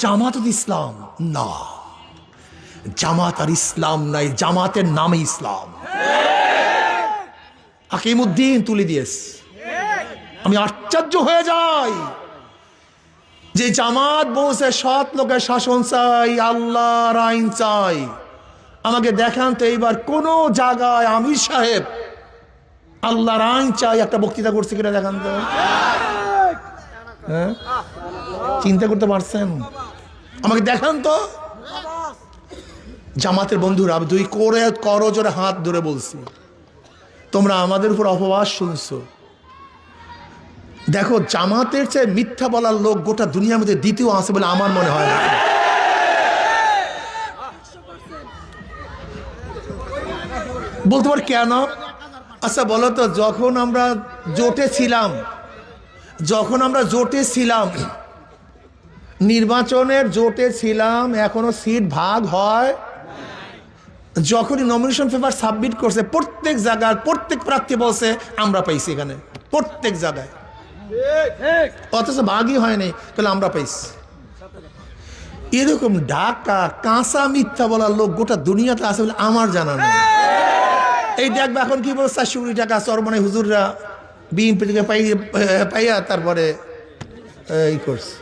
জামাত ইসলাম না, জামাত আর ইসলাম নাই, জামাতের নামে ইসলাম। হাকিমউদ্দিন তুলে দিয়েছে। আমি আশ্চর্য হয়ে যাই যে জামাত বলছে সৎ লোকের শাসন চাই, আল্লাহর আইন চাই। আমাকে দেখান তো এইবার কোন জায়গায় আমির সাহেব আল্লাহর আইন চাই একটা বক্তৃতা করছে কিনা দেখান তো। হ্যাঁ, চিন্তা করতে পারছেন? আমাকে দেখান তো। জামাতের বন্ধুরা দুই করে করজোরে হাত ধরে বলছি, তোমরা আমাদের উপর অপবাদ শুনছো। দেখো, জামাতের চেয়ে মিথ্যা বলার লোক গোটা দুনিয়ার মধ্যে দ্বিতীয় আছে বলে আমার মনে হয় না। বলতে পার কেন? আচ্ছা বলো তো, যখন আমরা জোটে ছিলাম, নির্বাচনের জোটে ছিলাম, এখনো সিট ভাগ হয়। যখনই নমিনেশন পেপার সাবমিট করছে প্রত্যেক জায়গায় প্রত্যেক প্রার্থী বলছে আমরা পাইছি এখানে, প্রত্যেক জায়গায়, অথচ ভাগই হয় নাই, তাহলে আমরা পাইছি। এরকম ঢাকা কাঁচা মিথ্যা বলার লোক গোটা দুনিয়াতে আছে বলে আমার জানা নেই। এই দেখবে এখন কি বলছে, 400 কোটি টাকা চরমনাই হুজুররা বিএনপি থেকে পাইয়া তারপরে এই করছে।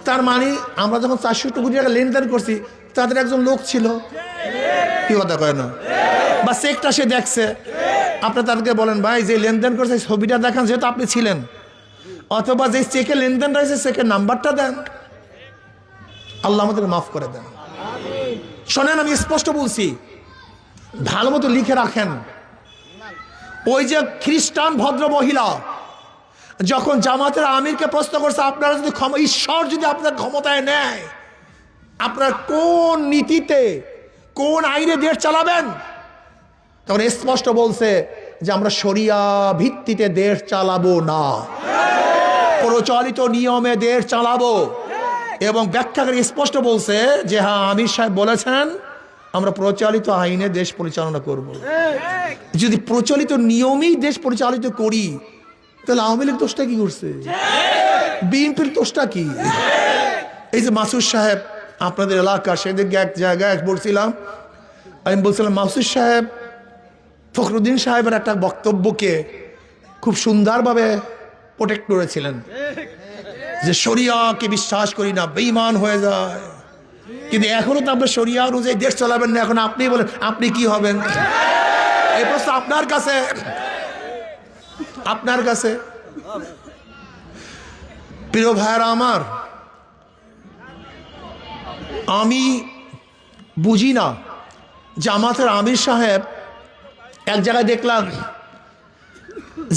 তার মানে আমরা যখন 400 কোটি টাকা লেনদেন করছি তাদের একজন লোক ছিল, কি কথা কয় না, বা চেকটা সে দেখছে। আপনি তাদেরকে বলেন ভাই যে লেনদেন করছে ছবিটা দেখান, যেহেতু আপনি ছিলেন, অথবা যে চেকে লেনদেন রয়েছে চেকের নাম্বারটা দেন। আল্লাহ আমাদের মাফ করে দেন। শোনেন, আমি স্পষ্ট বলছি, ভালো মতো লিখে রাখেন। ওই যে খ্রিস্টান ভদ্র মহিলা যখন জামাতের আমিরকে প্রশ্ন করছে, আপনারা যদি ঈশ্বর যদি আপনার ক্ষমতায় নেয়, আপনার কোন নীতিতে কোন আইনে দেশ চালাবেন, তখন স্পষ্ট বলছে যে আমরা শরিয়া ভিত্তিতে দেশ চালাবো না, প্রচলিত নিয়মে দেশ চালাবো। এবং ব্যাখ্যাকারী স্পষ্ট বলছে যে হ্যাঁ, আমির সাহেব বলেছেন আমরা প্রচলিত আইনে দেশ পরিচালনা করব। যদি প্রচলিত নিয়মেই দেশ পরিচালিত করি, তাহলে আওয়ামী লীগ দোষটা কি করছে? বিএনপির দোষটা কি? এই যে মাসুদ সাহেব আপনাদের এলাকা, সেদিকে এক জায়গায় বলছিলাম, আমি বলছিলাম মাসুদ সাহেব ফখরুদ্দিন সাহেবের একটা বক্তব্যকে খুব সুন্দরভাবে প্রোটেক্ট করেছিলেন যে শরিয়াকে বিশ্বাস করি না, বেঈমান হয়ে যায়। কিন্তু এখনো তো আপনার শরিয়া অনুযায়ী দেশ চালাবেন না। এখন আপনি বলেন আপনি কি হবেন? এই প্রশ্ন আপনার কাছে। প্রিয় ভাইরা আমার, আমি বুঝি না জামাতের আমির সাহেব এক জায়গায় দেখলাম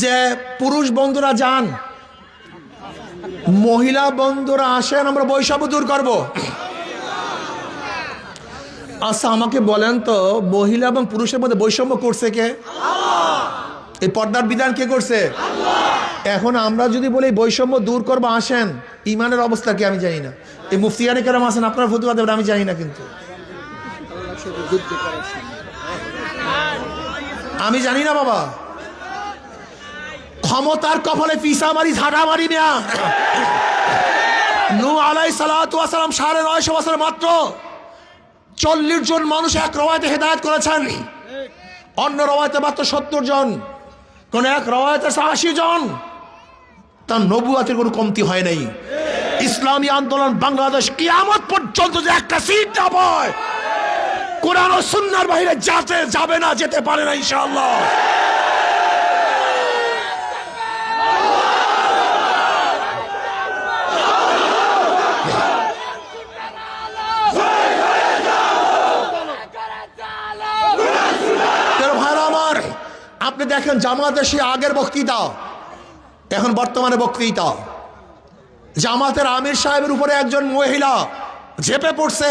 যে পুরুষ বন্ধুরা যান, মহিলা বন্ধুরা আসেন, আমরা বৈষম্য দূর করব। আচ্ছা আমাকে বলেন তো, মহিলা এবং পুরুষের মধ্যে বৈষম্য করছে কে? এই পর্দার বিধান কে করছে? এখন আমরা যদি বলি বৈষম্য দূর করবো, আসেন, ইমানের অবস্থা কি আমি জানি না। এই মুফতিয়ানি কেরাম আসেন, আপনার ফতুয়া দেবেন আমি জানি না, কিন্তু আমি জানি না বাবা। ক্ষমতার কপালে পিসা মারি, ঝাঁটা মারি না। নূহ আলাইহিস সালাতু ওয়াস সালাম 950 বছর মাত্র 40 জন মানুষ এক রওয়ায়াতে হেদায়েত করেছেন, অন্য রওয়ায়াতে মাত্র 70 জন, কোন এক রওয়ায়াতে 80 জন। তার নবুয়াতের কোনো কমতি হয় নাই। ইসলামী আন্দোলন বাংলাদেশ কিয়ামত পর্যন্ত যে একটা সিট না পায়, কোরআন ও সুন্নাহর বাইরে যাবে না, যেতে পারে না ইনশাআল্লাহ। আপনি দেখেন জামাতের সে আগের বক্তৃতা, এখন বর্তমানে বক্তৃতা। জামাতের আমির সাহেবের উপরে একজন মহিলা ঝেপে পড়ছে,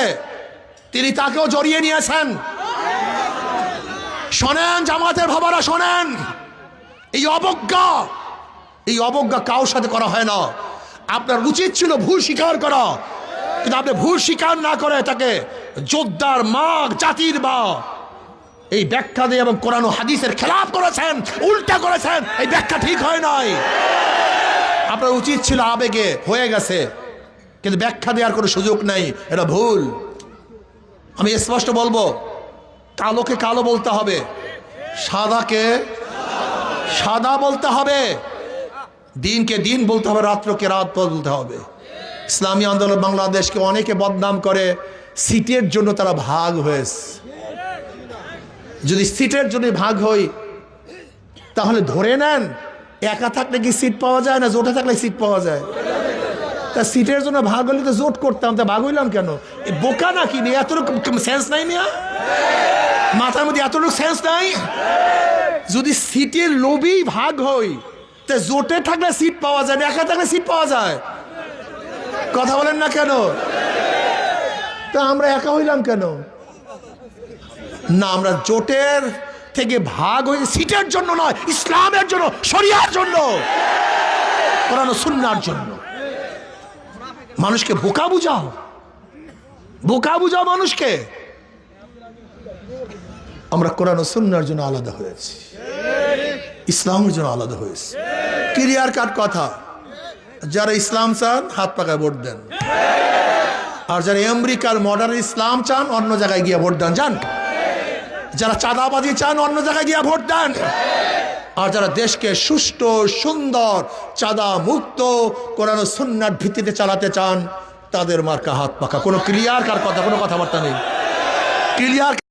তিনি তাকেও জড়িয়ে নিয়েছেন। শোনেন জামাতের বাবারা, শোনেন, এই অবজ্ঞা কারোর সাথে করা হয় না। আপনার উচিত ছিল ভুল স্বীকার করা, কিন্তু আপনি ভুল স্বীকার না করে তাকে যোদ্ধার মা, জাতির মা এই ব্যাখ্যা দিয়ে এবং কোরআন ও হাদিসের খেলাফ করেছেন, উল্টা করেছেন। এই ব্যাখ্যা ঠিক হয় নাই। আপনার উচিত ছিল, আবেগে হয়ে গেছে, কিন্তু ব্যাখ্যা দেওয়ার কোনো সুযোগ নেই, এটা ভুল। আমি স্পষ্ট বলবো, কালোকে কালো বলতে হবে, সাদাকে সাদা বলতে হবে, দিনকে দিন বলতে হবে, রাত্রকে রাত বলতে হবে। ইসলামী আন্দোলন বাংলাদেশকে অনেকে বদনাম করে সিটের জন্য তারা ভাগ হয়েছে। যদি সিটের জন্য ভাগ হই তাহলে ধরে নেন একা থাকলে কি সিট পাওয়া যায় না জোটে থাকলে সিট পাওয়া যায়? তা সিটের জন্য ভাগ হলে তো জোট করতাম, তা ভাগ হইলাম কেন? বোকা নাকি? নিয়ে এতটুকু সেন্স নাই মিয়া, মাথার মধ্যে এতটুকু সেন্স নাই? যদি সিটের লোভেই ভাগ হই তা জোটে থাকলে সিট পাওয়া যায় না, একা থাকলে সিট পাওয়া যায়? কথা বলেন না কেন? তা আমরা একা হইলাম কেন? না, আমরা জোটের থেকে ভাগ হয়ে সিটের জন্য নয়, ইসলামের জন্য, শরিয়ার জন্য, কোরআন ও সুন্নাহর জন্য। মানুষকে বোকা বুঝাও, বোকা বুঝাও মানুষকে। আমরা কোরআন ও সুন্নাহর জন্য আলাদা হয়েছি, ইসলামের জন্য আলাদা হয়েছি। ক্লিয়ার কাট কথা। যারা ইসলাম চান হাত পাকায় ভোট দেন, আর যারা আমেরিকার মডার্ন ইসলাম চান অন্য জায়গায় গিয়ে ভোট দেন। যান। যারা চাঁদাবাজি চান অন্য জায়গায় গিয়ে ভোট দেন। আর যারা দেশকে সুষ্ঠু সুন্দর চাঁদা মুক্ত কোরআন ও সুন্নাহর ভিত্তিতে চালাতে চান তাদের মার্কা হাত পাকা। কোনো ক্লিয়ার কার কথা, কোনো কথাবার্তা নেই। ক্লিয়ার।